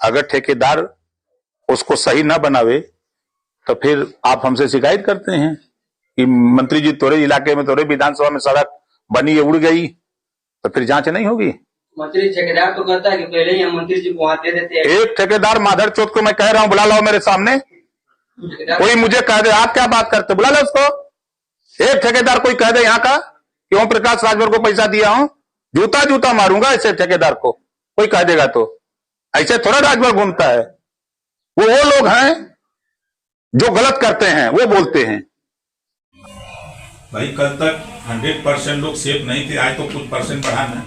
अगर ठेकेदार उसको सही ना बनावे तो फिर आप हमसे शिकायत करते हैं कि मंत्री जी तोरे इलाके में, तोरे विधानसभा में सड़क बनी उड़ गई, तो फिर जांच नहीं होगी। मंत्री ठेकेदार तो कहता है कि पहले ही हम मंत्री जी को वहां दे देते हैं। एक ठेकेदार माधर चौथ को मैं कह रहा हूं, बुला लाओ मेरे सामने। कोई मुझे कह दे आप क्या बात करते, बुला लो उसको। एक ठेकेदार कोई कह दे यहाँ का कि ओम प्रकाश राजभर को पैसा दिया हूं, जूता जूता मारूंगा ऐसे ठेकेदार को। कोई कह देगा तो ऐसे थोड़ा राजभर घूमता है। वो लोग हैं जो गलत करते हैं, वो बोलते हैं। भाई कल तक 100% लोग सेफ नहीं थे, आज तो कुछ परसेंट बढ़ाना,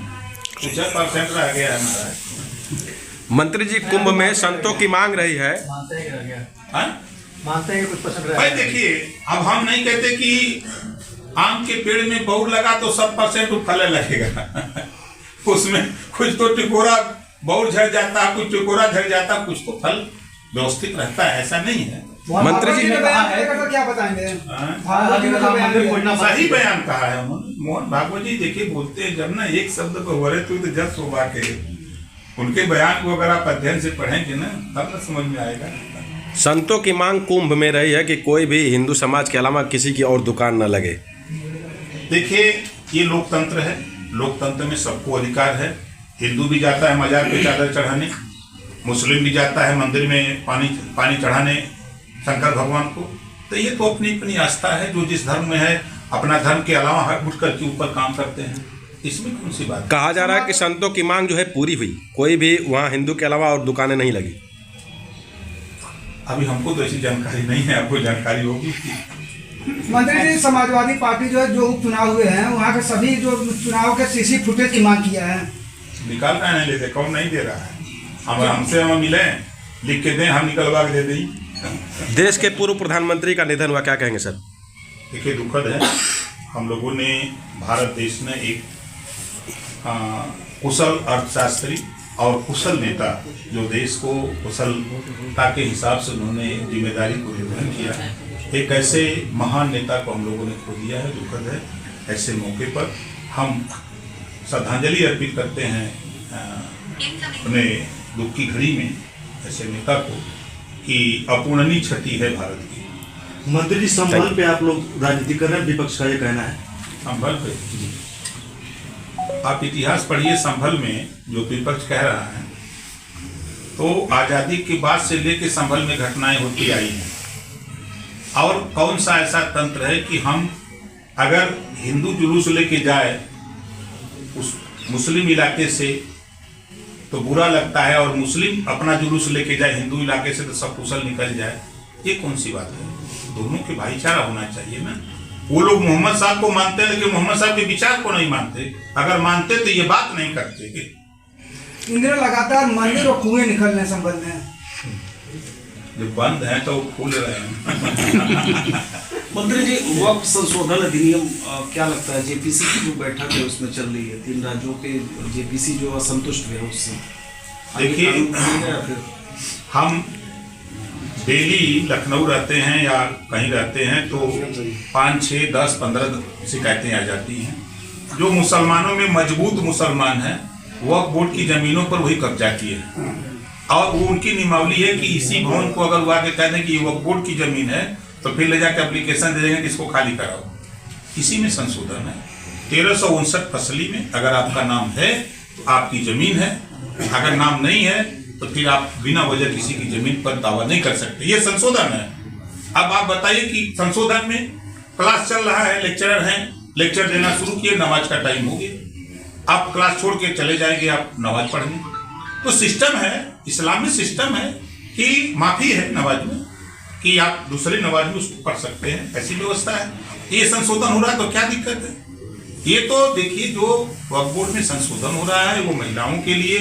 कुछ परसेंट रह गया है हमारा। मंत्री जी कुंभ में संतों की मांग रही है, मानते हैं कुछ परसेंट भाई देखिए, अब हम नहीं कहते कि आम के पेड़ में बौर लगा तो 100% फल लगेगा उसमें कुछ तो टिकोरा बौर झड़ जाता है, कुछ टिकोरा झड़ जाता, कुछ तो फल व्यवस्थित रहता है, ऐसा नहीं है। मंत्री जी ने कहा है, क्या बताएंगे? सही बयान कहा है मोहन भागवत जी। देखिए बोलते हैं जब ना एक शब्द को हो रहे तो जब शोभा के उनके बयान को अगर आप अध्ययन से पढ़ेंगे ना तब ना समझ में आएगा। संतों की मांग कुंभ में रही है कि कोई भी हिंदू समाज के अलावा किसी की और दुकान न लगे। देखिए ये लोकतंत्र है, लोकतंत्र में सबको अधिकार है। हिंदू भी जाता है मजार पे चादर चढ़ाने, मुस्लिम भी जाता है मंदिर में पानी चढ़ाने शंकर भगवान को। तो ये तो अपनी अपनी आस्था है, जो जिस धर्म में है अपना धर्म के अलावा हट उठ करके ऊपर काम करते हैं, इसमें कौन सी बात। कहा जा रहा है कि संतों की मांग जो है पूरी हुई, कोई भी वहाँ हिंदू के अलावा और दुकानें नहीं लगी। अभी हमको तो ऐसी जानकारी नहीं है, आपको जानकारी होगी। मंत्री जी समाजवादी पार्टी जो है जो उपचुनाव हुए हैं वहाँ के सभी जो चुनाव के सीसी फुटेज की मांग किया है, निकाल का नहीं लेते, कौन नहीं दे रहा है। हमसे हम मिले लिख के दें, हम निकलवा के दे दें। देश के पूर्व प्रधानमंत्री का निधन हुआ, क्या कहेंगे सर? देखिए दुखद है। हम लोगों ने भारत देश में एक कुशल अर्थशास्त्री और कुशल नेता, जो देश को कुशलता के हिसाब से उन्होंने जिम्मेदारी को निर्वहन किया, एक ऐसे महान नेता को हम लोगों ने खो दिया है। दुखद है। ऐसे मौके पर हम श्रद्धांजलि अर्पित करते हैं अपने दुख की घड़ी में ऐसे नेता को कि अपूर्णनीय क्षति है भारत की। मंत्री जी संभल पे आप लोग राजनीति कर रहे हैं, विपक्ष का ये कहना है। संभल पे आप इतिहास पढ़िए, संभल में जो विपक्ष कह रहा है तो आजादी के बाद से लेके संभल में घटनाएं होती आई हैं। और कौन सा ऐसा तंत्र है कि हम अगर हिंदू जुलूस लेके जाए उस मुस्लिम इलाके से तो बुरा लगता है, और मुस्लिम अपना जुलूस लेके जाए हिंदू इलाके से तो सब कुशल निकल जाए, ये कौन सी बात है। दोनों के भाईचारा होना चाहिए ना। वो लोग मोहम्मद साहब को मानते हैं लेकिन मोहम्मद साहब के विचार को नहीं मानते। अगर मानते तो ये बात नहीं करते। इंदिरा लगातार मंदिर और कुएं निकलने संबंध में जो बंद है तो खुल रहे हैं। मंत्री जी वक्फ संशोधन अधिनियम क्या लगता है, जेपीसी की जो बैठक है उसमें चल रही है, 3 राज्यों के जेपीसी जो असंतुष्ट है उससे, देखिए हम डेली लखनऊ रहते हैं या कहीं रहते हैं तो 5, 6, 10, 15 शिकायतें आ जाती हैं। जो मुसलमानों में मजबूत मुसलमान हैं वक्फ बोर्ड की जमीनों पर वही कब्जा किए हैं, और वो उनकी नियमावली है कि इसी भवन को अगर वो आके कह दें कि ये वक्फ बोर्ड की जमीन है तो फिर ले जाके एप्लीकेशन दे देंगे कि इसको खाली कराओ। इसी में संशोधन है। 1359 फसली में अगर आपका नाम है तो आपकी जमीन है, अगर नाम नहीं है तो फिर आप बिना वजह किसी की जमीन पर दावा नहीं कर सकते। ये संशोधन है। अब आप बताइए कि संशोधन में क्लास चल रहा है, लेक्चरर हैं, लेक्चर देना शुरू किए, नमाज का टाइम हो गया, आप क्लास छोड़ के चले जाएंगे आप नमाज पढ़ने। तो सिस्टम है, इस्लामी सिस्टम है कि माफी है नमाज में कि आप दूसरी नमाज में उसको पढ़ सकते हैं, ऐसी व्यवस्था है। ये संशोधन हो रहा है तो क्या दिक्कत है। ये तो देखिए जो वक्फ बोर्ड में संशोधन हो रहा है वो महिलाओं के लिए,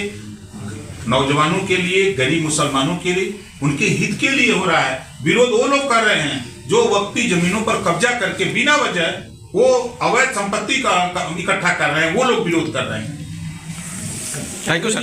नौजवानों के लिए, गरीब मुसलमानों के लिए, उनके हित के लिए हो रहा है। विरोध वो लोग कर रहे हैं जो वक्फी जमीनों पर कब्जा करके बिना वजह वो अवैध संपत्ति का इकट्ठा कर रहे हैं, वो लोग विरोध कर रहे हैं। Thank you sir.